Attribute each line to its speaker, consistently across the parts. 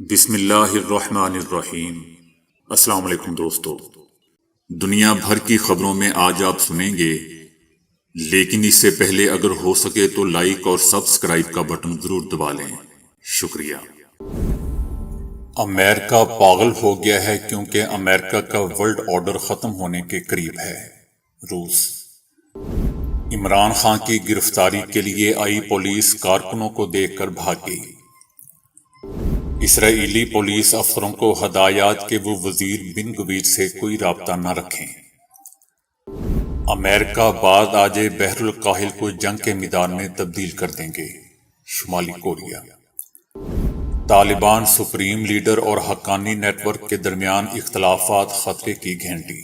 Speaker 1: بسم اللہ الرحمن الرحیم۔ السلام علیکم دوستو، دنیا بھر کی خبروں میں آج آپ سنیں گے، لیکن اس سے پہلے اگر ہو سکے تو لائک اور سبسکرائب کا بٹن ضرور دبا لیں۔ شکریہ۔ امریکہ پاگل ہو گیا ہے کیونکہ امریکہ کا ورلڈ آرڈر ختم ہونے کے قریب ہے۔ روس۔ عمران خان کی گرفتاری کے لیے آئی پولیس کارکنوں کو دیکھ کر بھاگ گئی۔ اسرائیلی پولیس افسروں کو ہدایات کہ وہ وزیر بن گویر سے کوئی رابطہ نہ رکھیں۔ امریکہ بعد آجے بحر الکاہل کو جنگ کے میدان میں تبدیل کر دیں گے۔ شمالی کوریا۔ طالبان سپریم لیڈر اور حقانی نیٹ ورک کے درمیان اختلافات خطرے کی گھنٹی۔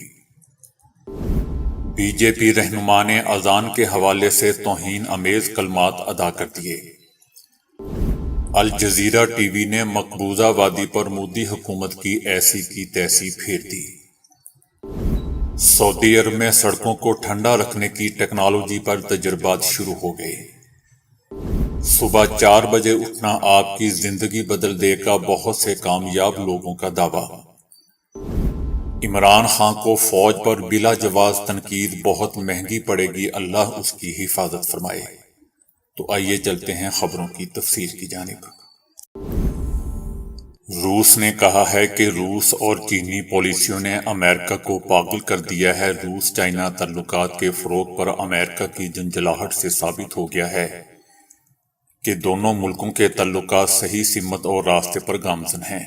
Speaker 1: بی جے پی رہنما نے اذان کے حوالے سے توہین آمیز کلمات ادا کر دیے۔ الجزیرہ ٹی وی نے مقبوضہ وادی پر مودی حکومت کی ایسی کی تیسی پھیر دی۔ سعودی عرب میں سڑکوں کو ٹھنڈا رکھنے کی ٹیکنالوجی پر تجربات شروع ہو گئے۔ صبح 4 بجے اٹھنا آپ کی زندگی بدل دے گا، بہت سے کامیاب لوگوں کا دعویٰ۔ عمران خان کو فوج پر بلا جواز تنقید بہت مہنگی پڑے گی، اللہ اس کی حفاظت فرمائے۔ تو آئیے چلتے ہیں خبروں کی تفصیل کی جانب۔ روس نے کہا ہے کہ روس اور چینی پالیسیوں نے امریکہ کو پاگل کر دیا ہے۔ روس چائنا تعلقات کے فروغ پر امریکہ کی جھنجھلاہٹ سے ثابت ہو گیا ہے کہ دونوں ملکوں کے تعلقات صحیح سمت اور راستے پر گامزن ہیں۔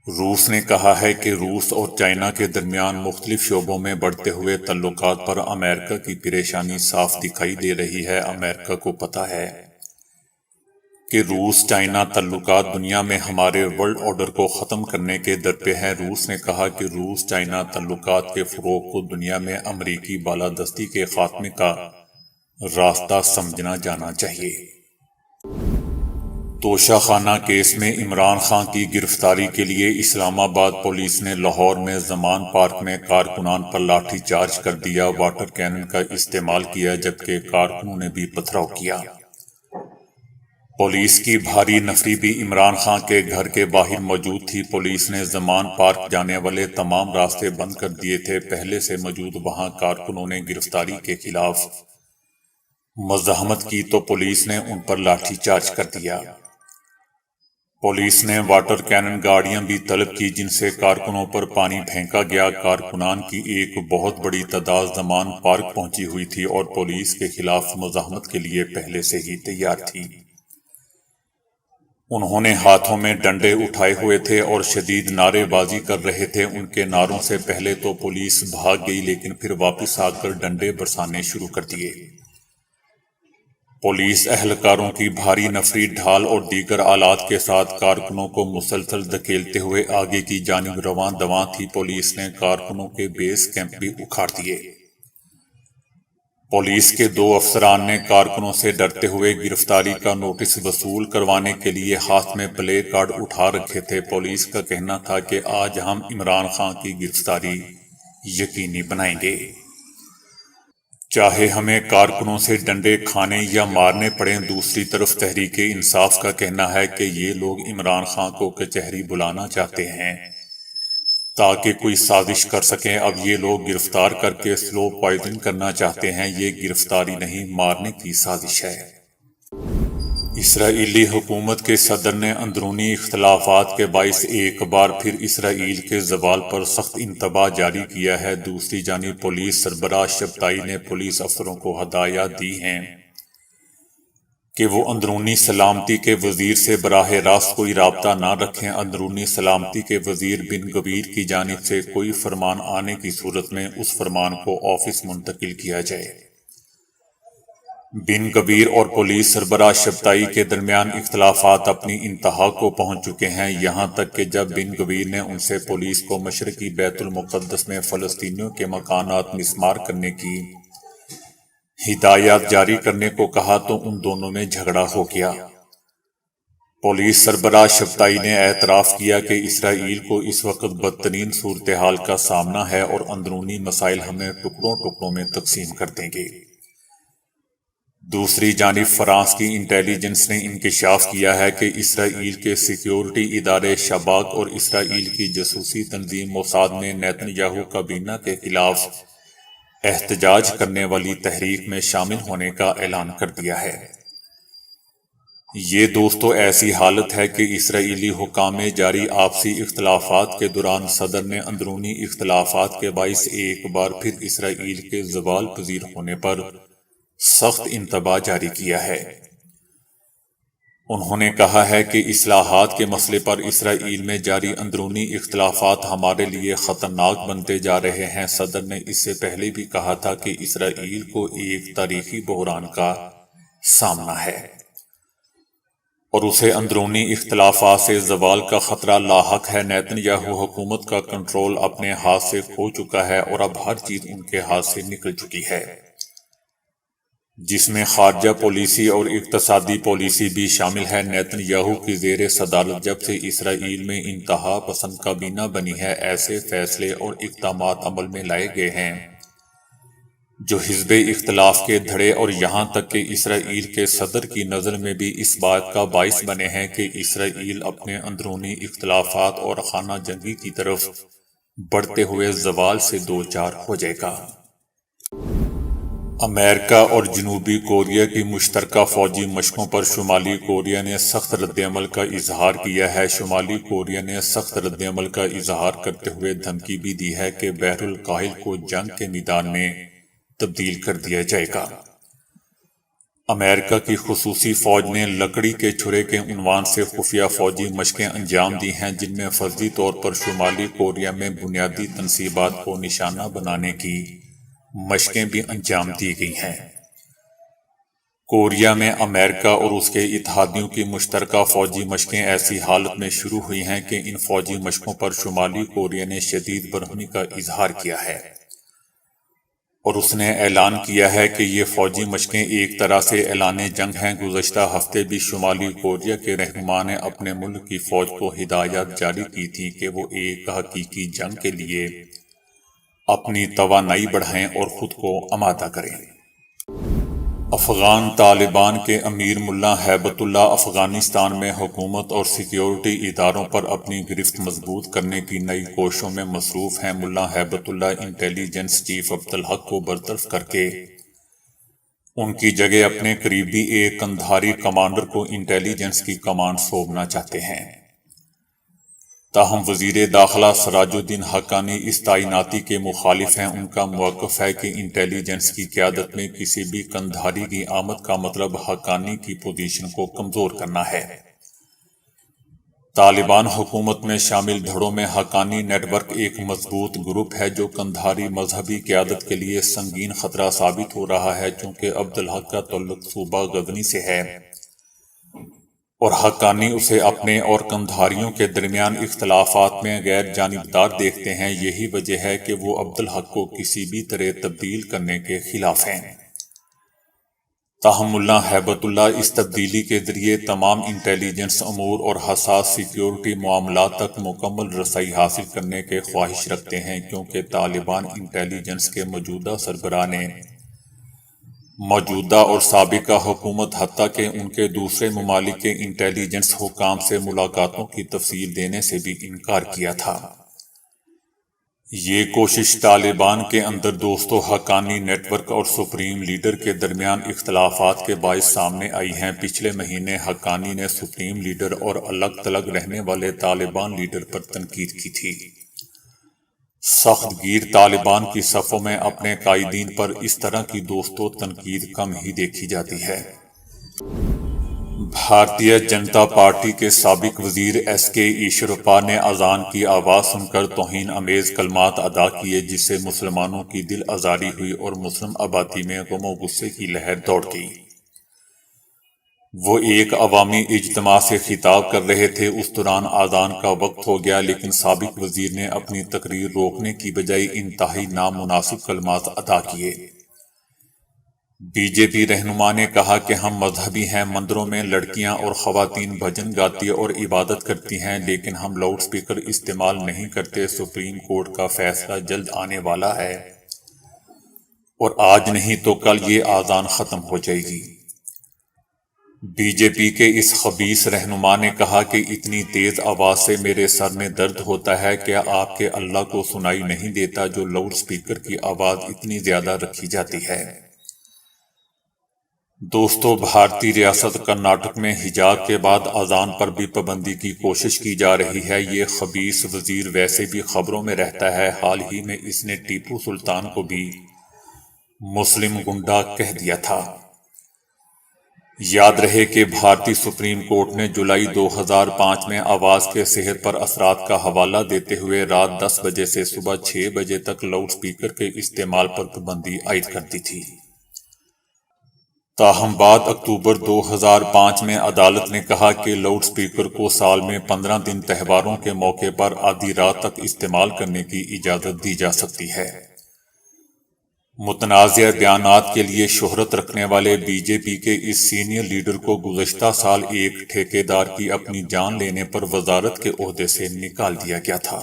Speaker 1: روس نے کہا ہے کہ روس اور چائنا کے درمیان مختلف شعبوں میں بڑھتے ہوئے تعلقات پر امریکہ کی پریشانی صاف دکھائی دے رہی ہے۔ امریکہ کو پتہ ہے کہ روس چائنا تعلقات دنیا میں ہمارے ورلڈ آرڈر کو ختم کرنے کے درپے ہیں۔ روس نے کہا کہ روس چائنا تعلقات کے فروغ کو دنیا میں امریکی بالادستی کے خاتمے کا راستہ سمجھنا جانا چاہیے۔ توشہ خانہ کیس میں عمران خان کی گرفتاری کے لیے اسلام آباد پولیس نے لاہور میں زمان پارک میں کارکنان پر لاٹھی چارج کر دیا، واٹر کینن کا استعمال کیا، جبکہ کارکنوں نے بھی پتھراؤ کیا۔ پولیس کی بھاری نفری بھی عمران خان کے گھر کے باہر موجود تھی۔ پولیس نے زمان پارک جانے والے تمام راستے بند کر دیے تھے۔ پہلے سے موجود وہاں کارکنوں نے گرفتاری کے خلاف مزاحمت کی تو پولیس نے ان پر لاٹھی چارج کر دیا۔ پولیس نے واٹر کینن گاڑیاں بھی طلب کی جن سے کارکنوں پر پانی پھینکا گیا۔ کارکنان کی ایک بہت بڑی تعداد زمان پارک پہنچی ہوئی تھی اور پولیس کے خلاف مزاحمت کے لیے پہلے سے ہی تیار تھی۔ انہوں نے ہاتھوں میں ڈنڈے اٹھائے ہوئے تھے اور شدید نعرے بازی کر رہے تھے۔ ان کے نعروں سے پہلے تو پولیس بھاگ گئی، لیکن پھر واپس آ کر ڈنڈے برسانے شروع کر دیے۔ پولیس اہلکاروں کی بھاری نفری ڈھال اور دیگر آلات کے ساتھ کارکنوں کو مسلسل دھکیلتے ہوئے آگے کی جانب رواں دواں تھی۔ پولیس نے کارکنوں کے بیس کیمپ بھی اکھاڑ دیے۔ پولیس کے 2 افسران نے کارکنوں سے ڈرتے ہوئے گرفتاری کا نوٹس وصول کروانے کے لیے ہاتھ میں پلے کارڈ اٹھا رکھے تھے۔ پولیس کا کہنا تھا کہ آج ہم عمران خان کی گرفتاری یقینی بنائیں گے، چاہے ہمیں کارکنوں سے ڈنڈے کھانے یا مارنے پڑیں۔ دوسری طرف تحریک انصاف کا کہنا ہے کہ یہ لوگ عمران خان کو کچہری بلانا چاہتے ہیں تاکہ کوئی سازش کر سکیں۔ اب یہ لوگ گرفتار کر کے سلو پوائزن کرنا چاہتے ہیں۔ یہ گرفتاری نہیں، مارنے کی سازش ہے۔ اسرائیلی حکومت کے صدر نے اندرونی اختلافات کے باعث ایک بار پھر اسرائیل کے زوال پر سخت انتباہ جاری کیا ہے۔ دوسری جانب پولیس سربراہ شبتائی نے پولیس افسروں کو ہدایات دی ہیں کہ وہ اندرونی سلامتی کے وزیر سے براہ راست کوئی رابطہ نہ رکھیں۔ اندرونی سلامتی کے وزیر بن گویر کی جانب سے کوئی فرمان آنے کی صورت میں اس فرمان کو آفس منتقل کیا جائے۔ بن گویر اور پولیس سربراہ شبتائی کے درمیان اختلافات اپنی انتہا کو پہنچ چکے ہیں، یہاں تک کہ جب بن گویر نے ان سے پولیس کو مشرقی بیت المقدس میں فلسطینیوں کے مکانات مسمار کرنے کی ہدایات جاری کرنے کو کہا تو ان دونوں میں جھگڑا ہو گیا۔ پولیس سربراہ شبتائی نے اعتراف کیا کہ اسرائیل کو اس وقت بدترین صورتحال کا سامنا ہے اور اندرونی مسائل ہمیں ٹکڑوں ٹکڑوں میں تقسیم کر دیں گے۔ دوسری جانب فرانس کی انٹیلیجنس نے انکشاف کیا ہے کہ اسرائیل کے سیکیورٹی ادارے شباک اور اسرائیل کی جاسوسی تنظیم موساد نے نیتن یاہو کابینہ کے خلاف احتجاج کرنے والی تحریک میں شامل ہونے کا اعلان کر دیا ہے۔ یہ دوستو ایسی حالت ہے کہ اسرائیلی حکام میں جاری آپسی اختلافات کے دوران صدر نے اندرونی اختلافات کے باعث ایک بار پھر اسرائیل کے زوال پذیر ہونے پر سخت انتباہ جاری کیا ہے۔ انہوں نے کہا ہے کہ اصلاحات کے مسئلے پر اسرائیل میں جاری اندرونی اختلافات ہمارے لیے خطرناک بنتے جا رہے ہیں۔ صدر نے اس سے پہلے بھی کہا تھا کہ اسرائیل کو ایک تاریخی بحران کا سامنا ہے اور اسے اندرونی اختلافات سے زوال کا خطرہ لاحق ہے۔ نیتن یاہو حکومت کا کنٹرول اپنے ہاتھ سے کھو چکا ہے اور اب ہر چیز ان کے ہاتھ سے نکل چکی ہے، جس میں خارجہ پالیسی اور اقتصادی پالیسی بھی شامل ہے۔ نیتن یاہو کی زیر صدارت جب سے اسرائیل میں انتہا پسند کابینہ بنی ہے، ایسے فیصلے اور اقدامات عمل میں لائے گئے ہیں جو حزب اختلاف کے دھڑے اور یہاں تک کہ اسرائیل کے صدر کی نظر میں بھی اس بات کا باعث بنے ہیں کہ اسرائیل اپنے اندرونی اختلافات اور خانہ جنگی کی طرف بڑھتے ہوئے زوال سے دوچار ہو جائے گا۔ امریکہ اور جنوبی کوریا کی مشترکہ فوجی مشقوں پر شمالی کوریا نے سخت رد عمل کا اظہار کیا ہے۔ شمالی کوریا نے سخت رد عمل کا اظہار کرتے ہوئے دھمکی بھی دی ہے کہ بحر الکاہل کو جنگ کے میدان میں تبدیل کر دیا جائے گا۔ امریکہ کی خصوصی فوج نے لکڑی کے چھرے کے عنوان سے خفیہ فوجی مشقیں انجام دی ہیں، جن میں فرضی طور پر شمالی کوریا میں بنیادی تنصیبات کو نشانہ بنانے کی مشقیں بھی انجام دی گئی ہیں۔ کوریا میں امریکہ اور اس کے اتحادیوں کی مشترکہ فوجی مشقیں ایسی حالت میں شروع ہوئی ہیں کہ ان فوجی مشقوں پر شمالی کوریا نے شدید برہمی کا اظہار کیا ہے اور اس نے اعلان کیا ہے کہ یہ فوجی مشقیں ایک طرح سے اعلان جنگ ہیں۔ گزشتہ ہفتے بھی شمالی کوریا کے رہنما نے اپنے ملک کی فوج کو ہدایات جاری کی تھی کہ وہ ایک حقیقی جنگ کے لیے اپنی توانائی بڑھائیں اور خود کو آمادہ کریں۔ افغان طالبان کے امیر ملا ہیبت اللہ افغانستان میں حکومت اور سیکیورٹی اداروں پر اپنی گرفت مضبوط کرنے کی نئی کوششوں میں مصروف ہیں۔ ملا ہیبت اللہ انٹیلیجنس چیف عبدالحق کو برطرف کر کے ان کی جگہ اپنے قریبی ایک قندھاری کمانڈر کو انٹیلیجنس کی کمانڈ سونپنا چاہتے ہیں۔ تاہم وزیر داخلہ سراج الدین حقانی اس تعیناتی کے مخالف ہیں۔ ان کا موقف ہے کہ انٹیلیجنس کی قیادت میں کسی بھی قندھاری کی آمد کا مطلب حقانی کی پوزیشن کو کمزور کرنا ہے۔ طالبان حکومت میں شامل دھڑوں میں حقانی نیٹ ورک ایک مضبوط گروپ ہے جو قندھاری مذہبی قیادت کے لیے سنگین خطرہ ثابت ہو رہا ہے، چونکہ عبدالحق کا تعلق صوبہ غزنی سے ہے اور حقانی اسے اپنے اور قندھاریوں کے درمیان اختلافات میں غیر جانبدار دیکھتے ہیں۔ یہی وجہ ہے کہ وہ عبدالحق کو کسی بھی طرح تبدیل کرنے کے خلاف ہیں۔ تاہم ملا ہیبت اللہ اس تبدیلی کے ذریعے تمام انٹیلیجنس امور اور حساس سیکیورٹی معاملات تک مکمل رسائی حاصل کرنے کے خواہش رکھتے ہیں، کیونکہ طالبان انٹیلیجنس کے موجودہ سربراہ نے موجودہ اور سابقہ حکومت حتیٰ کہ ان کے دوسرے ممالک کے انٹیلیجنس حکام سے ملاقاتوں کی تفصیل دینے سے بھی انکار کیا تھا۔ یہ کوشش طالبان کے اندر دوستو حقانی نیٹ ورک اور سپریم لیڈر کے درمیان اختلافات کے باعث سامنے آئی ہیں۔ پچھلے مہینے حقانی نے سپریم لیڈر اور الگ تھلگ رہنے والے طالبان لیڈر پر تنقید کی تھی۔ سخت گیر طالبان کی صفوں میں اپنے قائدین پر اس طرح کی دوستو تنقید کم ہی دیکھی جاتی ہے۔ بھارتیہ جنتا پارٹی کے سابق وزیر ایس کے ایشورپا نے اذان کی آواز سن کر توہین آمیز کلمات ادا کیے، جس سے مسلمانوں کی دل آزاری ہوئی اور مسلم آبادی میں غم و غصے کی لہر دوڑ گئی۔ وہ ایک عوامی اجتماع سے خطاب کر رہے تھے، اس دوران اذان کا وقت ہو گیا، لیکن سابق وزیر نے اپنی تقریر روکنے کی بجائے انتہائی نامناسب کلمات ادا کیے۔ بی جے پی رہنما نے کہا کہ ہم مذہبی ہیں، مندروں میں لڑکیاں اور خواتین بھجن گاتی اور عبادت کرتی ہیں، لیکن ہم لاؤڈ سپیکر استعمال نہیں کرتے۔ سپریم کورٹ کا فیصلہ جلد آنے والا ہے۔ اور آج نہیں تو کل یہ آذان ختم ہو جائے گی۔ بی جے پی کے اس خبیث رہنما نے کہا کہ اتنی تیز آواز سے میرے سر میں درد ہوتا ہے، کیا آپ کے اللہ کو سنائی نہیں دیتا جو لاؤڈ سپیکر کی آواز اتنی زیادہ رکھی جاتی ہے؟ دوستو، بھارتی ریاست کرناٹک میں حجاب کے بعد اذان پر بھی پابندی کی کوشش کی جا رہی ہے۔ یہ خبیث وزیر ویسے بھی خبروں میں رہتا ہے، حال ہی میں اس نے ٹیپو سلطان کو بھی مسلم گنڈا کہہ دیا تھا۔ یاد رہے کہ بھارتی سپریم کورٹ نے جولائی 2005 میں آواز کے صحت پر اثرات کا حوالہ دیتے ہوئے رات 10 بجے سے صبح 6 بجے تک لاؤڈ سپیکر کے استعمال پر پابندی عائد کر دی تھی۔ تاہم بعد اکتوبر 2005 میں عدالت نے کہا کہ لاؤڈ سپیکر کو سال میں 15 دن تہواروں کے موقع پر آدھی رات تک استعمال کرنے کی اجازت دی جا سکتی ہے۔ متنازع بیانات کے لیے شہرت رکھنے والے بی جے پی کے اس سینئر لیڈر کو گزشتہ سال ایک ٹھیکیدار کی اپنی جان لینے پر وزارت کے عہدے سے نکال دیا گیا تھا۔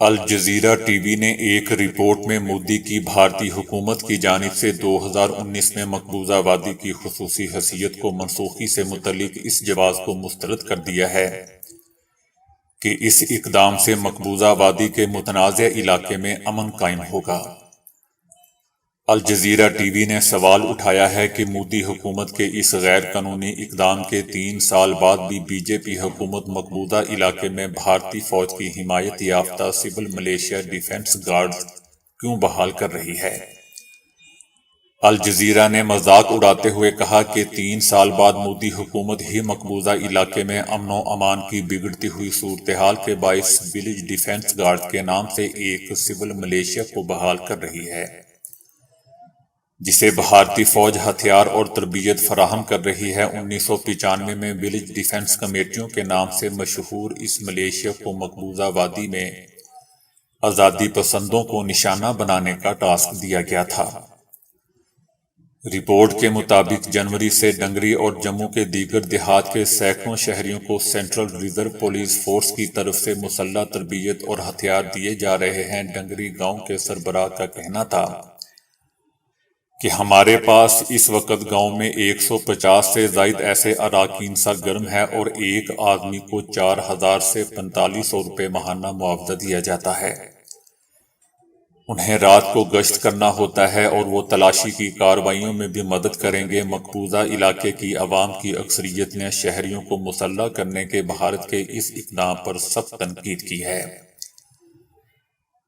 Speaker 1: الجزیرہ ٹی وی نے ایک رپورٹ میں مودی کی بھارتی حکومت کی جانب سے 2019 میں مقبوضہ وادی کی خصوصی حیثیت کو منسوخی سے متعلق اس جواز کو مسترد کر دیا ہے کہ اس اقدام سے مقبوضہ وادی کے متنازع علاقے میں امن قائم ہوگا۔ الجزیرہ ٹی وی نے سوال اٹھایا ہے کہ مودی حکومت کے اس غیر قانونی اقدام کے 3 سال بعد بھی بی جے پی حکومت مقبوضہ علاقے میں بھارتی فوج کی حمایت یافتہ سول ملیشیا ڈیفنس گارڈز کیوں بحال کر رہی ہے۔ الجزیرہ نے مذاق اڑاتے ہوئے کہا کہ 3 سال بعد مودی حکومت ہی مقبوضہ علاقے میں امن و امان کی بگڑتی ہوئی صورتحال کے باعث ولیج ڈیفنس گارڈ کے نام سے ایک سول ملیشیا کو بحال کر رہی ہے، جسے بھارتی فوج ہتھیار اور تربیت فراہم کر رہی ہے۔ 1995 میں ولیج ڈیفنس کمیٹیوں کے نام سے مشہور اس ملیشیا کو مقبوضہ وادی میں آزادی پسندوں کو نشانہ بنانے کا ٹاسک دیا گیا تھا۔ رپورٹ کے مطابق جنوری سے ڈنگری اور جموں کے دیگر دیہات کے سینکڑوں شہریوں کو سینٹرل ریزرو پولیس فورس کی طرف سے مسلح تربیت اور ہتھیار دیے جا رہے ہیں۔ ڈنگری گاؤں کے سربراہ کا کہنا تھا کہ ہمارے پاس اس وقت گاؤں میں 150 سے زائد ایسے اراکین سرگرم ہیں اور ایک آدمی کو 4000 سے 4500 روپے ماہانہ معاوضہ دیا جاتا ہے۔ انہیں رات کو گشت کرنا ہوتا ہے اور وہ تلاشی کی کارروائیوں میں بھی مدد کریں گے۔ مقبوضہ علاقے کی عوام کی اکثریت نے شہریوں کو مسلح کرنے کے بھارت کے اس اقدام پر سخت تنقید کی ہے۔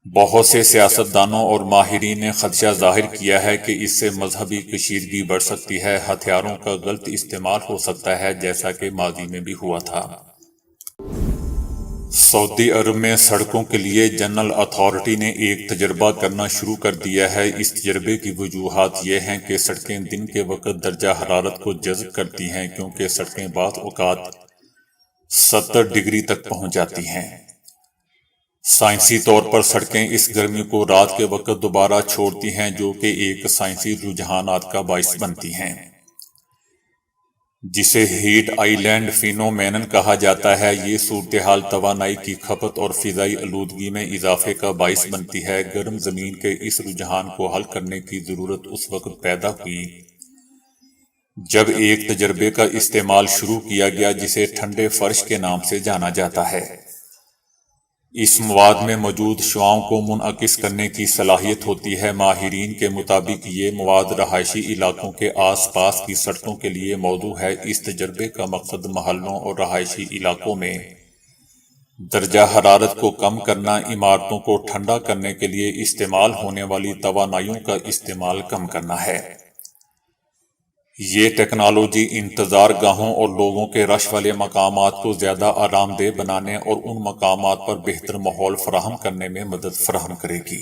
Speaker 1: بہت سے سیاستدانوں اور ماہرین نے خدشہ ظاہر کیا ہے کہ اس سے مذہبی کشیدگی بڑھ سکتی ہے، ہتھیاروں کا غلط استعمال ہو سکتا ہے، جیسا کہ ماضی میں بھی ہوا تھا۔ سعودی عرب میں سڑکوں کے لیے جنرل اتھارٹی نے ایک تجربہ کرنا شروع کر دیا ہے۔ اس تجربے کی وجوہات یہ ہیں کہ سڑکیں دن کے وقت درجہ حرارت کو جذب کرتی ہیں، کیونکہ سڑکیں بعض اوقات 70 ڈگری تک پہنچ جاتی ہیں۔ سائنسی طور پر سڑکیں اس گرمی کو رات کے وقت دوبارہ چھوڑتی ہیں، جو کہ ایک سائنسی رجحانات کا باعث بنتی ہیں، جسے ہیٹ آئی لینڈ فینومینن کہا جاتا ہے۔ یہ صورتحال توانائی کی کھپت اور فضائی آلودگی میں اضافے کا باعث بنتی ہے۔ گرم زمین کے اس رجحان کو حل کرنے کی ضرورت اس وقت پیدا ہوئی جب ایک تجربے کا استعمال شروع کیا گیا جسے ٹھنڈے فرش کے نام سے جانا جاتا ہے۔ اس مواد میں موجود شعاؤں کو منعکس کرنے کی صلاحیت ہوتی ہے۔ ماہرین کے مطابق یہ مواد رہائشی علاقوں کے آس پاس کی سڑکوں کے لیے موزوں ہے۔ اس تجربے کا مقصد محلوں اور رہائشی علاقوں میں درجہ حرارت کو کم کرنا، عمارتوں کو ٹھنڈا کرنے کے لیے استعمال ہونے والی توانائیوں کا استعمال کم کرنا ہے۔ یہ ٹیکنالوجی انتظار گاہوں اور لوگوں کے رش والے مقامات کو زیادہ آرام دہ بنانے اور ان مقامات پر بہتر ماحول فراہم کرنے میں مدد فراہم کرے گی۔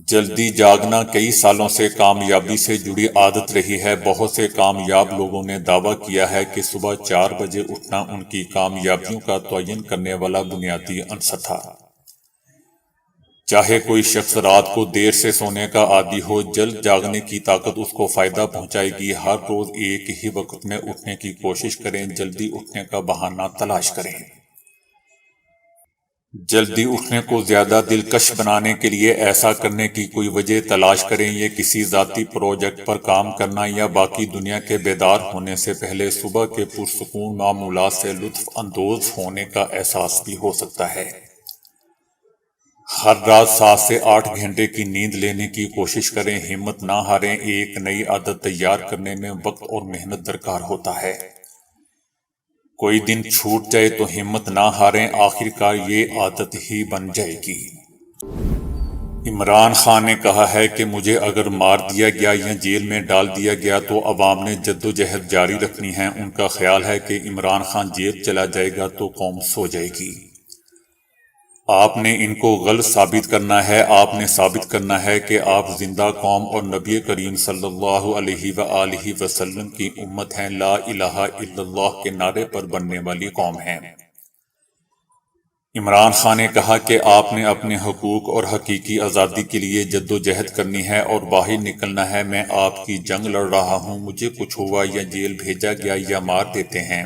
Speaker 1: جلدی جاگنا کئی سالوں سے کامیابی سے جڑی عادت رہی ہے۔ بہت سے کامیاب لوگوں نے دعویٰ کیا ہے کہ صبح 4 بجے اٹھنا ان کی کامیابیوں کا تعین کرنے والا بنیادی عنصر تھا۔ چاہے کوئی شخص رات کو دیر سے سونے کا عادی ہو، جلد جاگنے کی طاقت اس کو فائدہ پہنچائے گی۔ ہر روز ایک ہی وقت میں اٹھنے کی کوشش کریں، جلدی اٹھنے کا بہانہ تلاش کریں۔ جلدی اٹھنے کو زیادہ دلکش بنانے کے لیے ایسا کرنے کی کوئی وجہ تلاش کریں، یہ کسی ذاتی پروجیکٹ پر کام کرنا یا باقی دنیا کے بیدار ہونے سے پہلے صبح کے پرسکون معمولات سے لطف اندوز ہونے کا احساس بھی ہو سکتا ہے۔ ہر رات 7 سے 8 گھنٹے کی نیند لینے کی کوشش کریں، ہمت نہ ہاریں، ایک نئی عادت تیار کرنے میں وقت اور محنت درکار ہوتا ہے۔ کوئی دن چھوٹ جائے تو ہمت نہ ہاریں، آخر کار یہ عادت ہی بن جائے گی۔ عمران خان نے کہا ہے کہ مجھے اگر مار دیا گیا یا جیل میں ڈال دیا گیا تو عوام نے جدوجہد جاری رکھنی ہے۔ ان کا خیال ہے کہ عمران خان جیل چلا جائے گا تو قوم سو جائے گی۔ آپ نے ان کو غلط ثابت کرنا ہے، آپ نے ثابت کرنا ہے کہ آپ زندہ قوم اور نبی کریم صلی اللہ علیہ وآلہ وسلم کی امت ہیں، لا الہ الا اللہ کے نعرے پر بننے والی قوم ہیں۔ عمران خان نے کہا کہ آپ نے اپنے حقوق اور حقیقی آزادی کے لیے جدوجہد کرنی ہے اور باہر نکلنا ہے۔ میں آپ کی جنگ لڑ رہا ہوں، مجھے کچھ ہوا یا جیل بھیجا گیا یا مار دیتے ہیں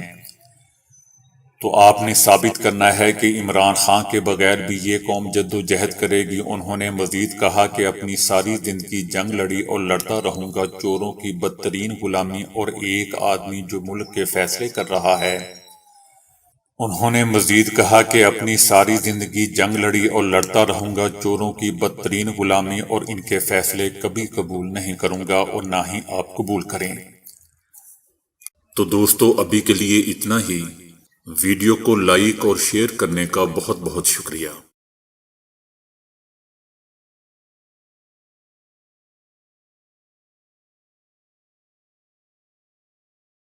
Speaker 1: تو آپ نے ثابت کرنا ہے کہ عمران خان کے بغیر بھی یہ قوم جدوجہد کرے گی۔ انہوں نے مزید کہا کہ اپنی ساری زندگی جنگ لڑی اور لڑتا رہوں گا، چوروں کی بدترین غلامی اور ایک آدمی جو ملک کے فیصلے کر رہا ہے۔ انہوں نے مزید کہا کہ اپنی ساری زندگی جنگ لڑی اور لڑتا رہوں گا، چوروں کی بدترین غلامی اور ان کے فیصلے کبھی قبول نہیں کروں گا اور نہ ہی آپ قبول کریں۔ تو دوستو ابھی کے لیے اتنا ہی۔ ویڈیو کو لائک اور شیئر کرنے کا بہت بہت شکریہ۔